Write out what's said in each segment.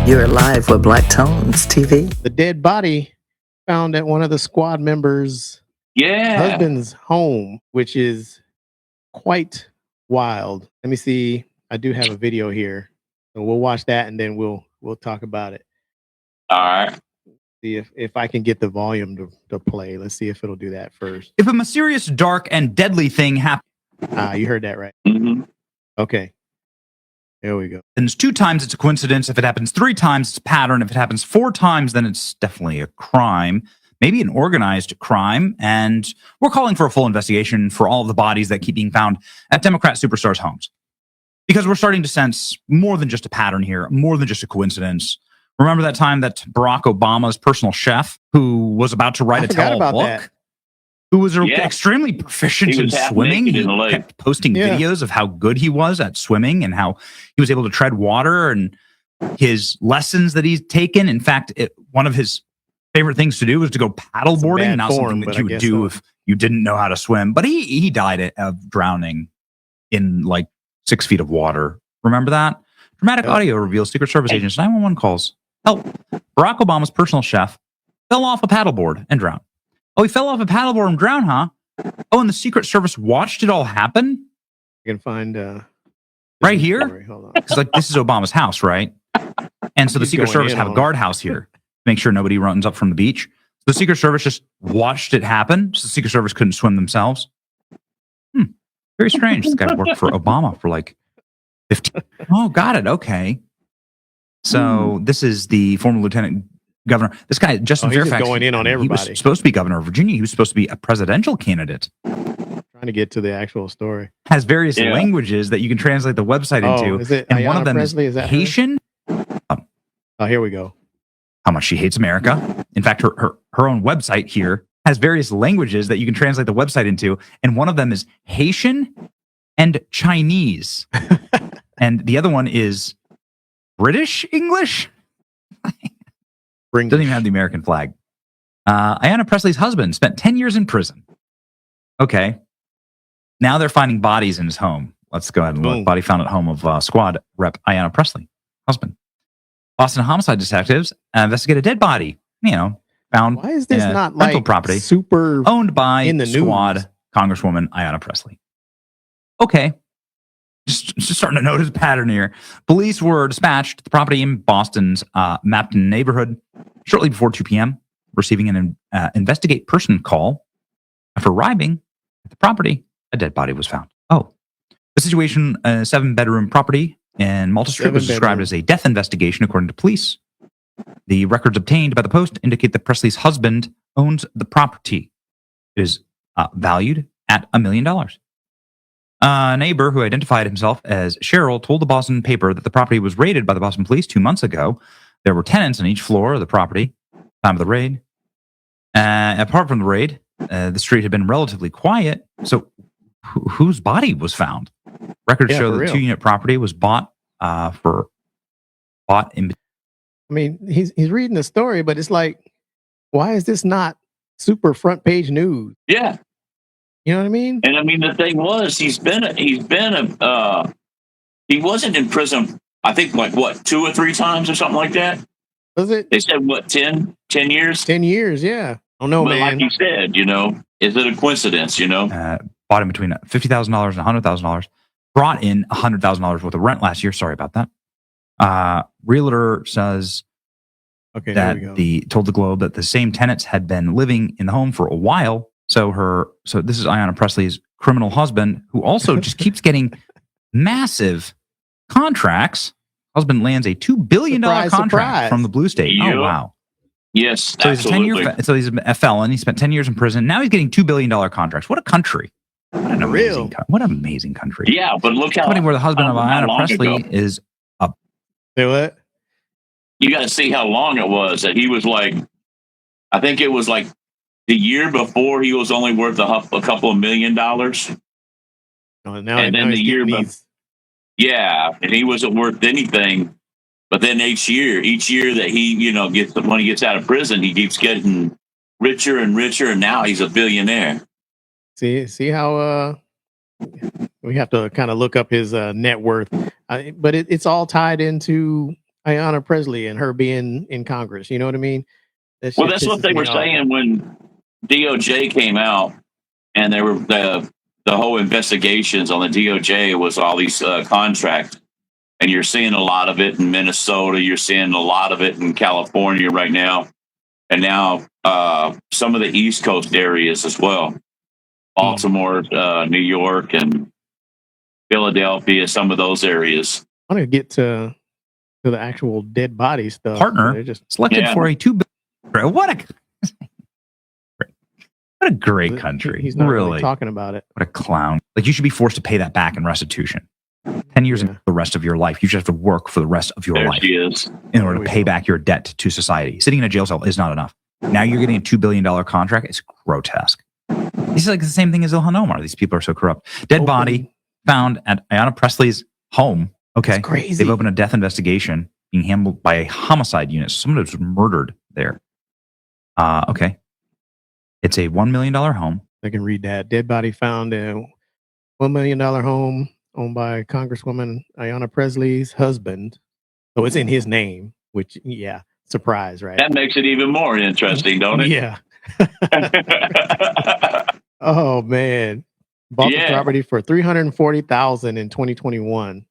You're live with BlaakTones TV. The dead body found at one of the squad members' husband's home, which is quite wild. Let me see. I do have a video here, so we'll watch that and then we'll talk about it. All right. See if I can get the volume to play. Let's see if it'll do that first. If a mysterious, dark, and deadly thing happens, you heard that right. Mm-hmm. Okay. There we go. happens 2 times, it's a coincidence. If it happens 3 times, it's a pattern. If it happens 4 times, then it's definitely a crime, maybe an organized crime. And we're calling for a full investigation for all of the bodies that keep being found at Democrat superstars' homes. Because we're starting to sense more than just a pattern here, more than just a coincidence. Remember that time that Barack Obama's personal chef, who was about to write a tell-all book, who was extremely proficient in swimming. He kept posting videos of how good he was at swimming and how he was able to tread water and his lessons that he's taken. In fact, one of his favorite things to do was to go paddleboarding, not something that you would do if you didn't know how to swim. But he died of drowning in like 6 feet of water. Remember that? Dramatic audio reveals Secret Service agents 911 calls. Help. Barack Obama's personal chef fell off a paddleboard and drowned. Oh, he fell off a paddleboard and drowned, huh? Oh, and the Secret Service watched it all happen? You can find right here? Because like this is Obama's house, right? And so the Secret Service have a guardhouse here to make sure nobody runs up from the beach. The Secret Service just watched it happen, so the Secret Service couldn't swim themselves. Very strange. This guy worked for Obama for like 15. Oh, got it. Okay. So this is the former lieutenant governor. This guy, Justin Fairfax, going in on everybody. He was supposed to be governor of Virginia. He was supposed to be a presidential candidate. Trying to get to the actual story. Has various languages that you can translate the website into. Is it and Ayanna one of them Pressley? is Haitian. Here we go. How much she hates America. In fact, her own website here has various languages that you can translate the website into. And one of them is Haitian and Chinese. And the other one is British English. Doesn't even have the American flag. Ayanna Pressley's husband spent 10 years in prison. Okay. Now they're finding bodies in his home. Let's go ahead and look. Body found at home of squad rep Ayanna Pressley, husband. Boston homicide detectives investigate a dead body, found. Why is this not rental like property super owned by in the squad news? Congresswoman Ayanna Pressley? Okay. Just starting to notice a pattern here. Police were dispatched to the property in Boston's Mapton neighborhood shortly before 2 p.m., receiving an investigate person call. After arriving at the property, a dead body was found. Oh. The situation, a 7-bedroom property in Malta Street, was described as a death investigation, according to police. The records obtained by the Post indicate that Presley's husband owns the property. It is valued at $1 million. A neighbor who identified himself as Cheryl told the Boston paper that the property was raided by the Boston police 2 months ago. There were tenants on each floor of the property time of the raid. Apart from the raid, the street had been relatively quiet. So whose body was found? Records show that the 2-unit property was bought in. I mean, he's reading the story, but it's like, why is this not super front page news? Yeah. You know what I mean? And I mean, the thing was, he wasn't in prison, I think, like, 2 or 3 times or something like that? Was it? They said, 10 years? 10 years, yeah. Oh, no, man. Like you said, is it a coincidence, Bought in between $50,000 and $100,000. Brought in $100,000 worth of rent last year. Sorry about that. Realtor says that told the Globe that the same tenants had been living in the home for a while. So this is Ayanna Pressley's criminal husband, who also just keeps getting massive contracts. Husband lands a $2 billion contract from the blue state. Yep. Oh, wow. Yes, so absolutely. He's a felon. He spent 10 years in prison. Now he's getting $2 billion contracts. What a country. What an amazing country. Yeah, but look how... Company where the husband of Ayanna Pressley is up. Say what? You got to see how long it was that he was like... I think it was like the year before he was only worth a couple of $1 million. And then the year before... Yeah, and he wasn't worth anything. But then each year that he, gets the money, gets out of prison, he keeps getting richer and richer, and now he's a billionaire. See how we have to kind of look up his net worth, but it's all tied into Ayanna Pressley and her being in Congress. You know what I mean? That's what they were saying when DOJ came out, and there were the whole investigations on the DOJ was all these contracts, and you're seeing a lot of it in Minnesota. You're seeing a lot of it in California right now, and now some of the East Coast areas as well, Baltimore, New York, and Philadelphia. Some of those areas. I want to get to the actual dead body stuff. Partner just selected for a $2 billion. What a great country. He's not really talking about it. What a clown. Like, you should be forced to pay that back in restitution. 10 years into the rest of your life. You should have to work for the rest of your life in order to pay back your debt to society. Sitting in a jail cell is not enough. Now you're getting a $2 billion contract. It's grotesque. This is like the same thing as Ilhan Omar. These people are so corrupt. Dead body found at Ayanna Pressley's home. Okay. That's crazy. They've opened a death investigation being handled by a homicide unit. Someone was murdered there. Okay. It's a $1 million home. I can read that. Dead body found in $1 million home owned by Congresswoman Ayanna Pressley's husband. So it's in his name, which, surprise, right? That makes it even more interesting, don't it? Yeah. Oh, man. Bought the property for $340,000 in 2021.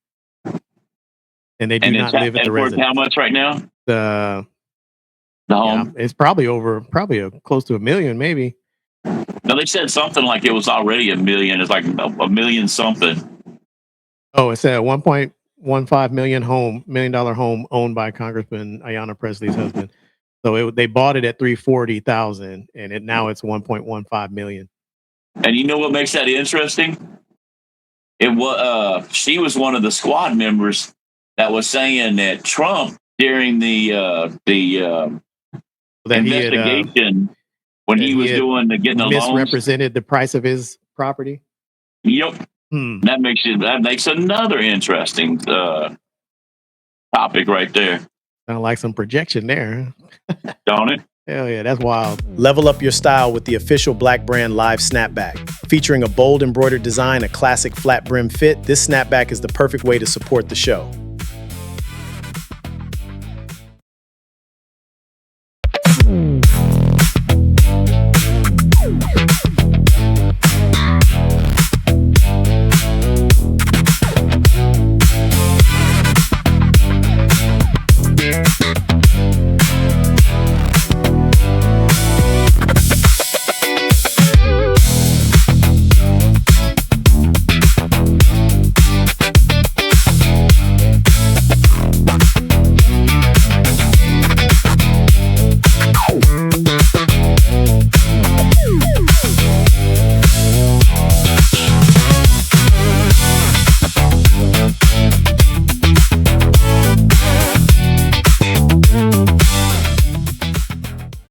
And they do not live at the residence. How much right now? The home? It's probably close to $1 million, maybe. No, they said something like it was already $1 million. It's like $1 million something. Oh, it's a $1.15 million home owned by Congressman Ayanna Pressley's husband. So they bought it at $340,000, and now it's $1.15 million. And you know what makes that interesting? It was she was one of the squad members that was saying that Trump during the investigation when he was getting the loans, misrepresented the price of his property. Yep. That makes another interesting topic right there. Sound like some projection there. Don't it? Hell yeah, that's wild. Level up your style with the official Black brand Live Snapback. Featuring a bold embroidered design, a classic flat brim fit, this snapback is the perfect way to support the show.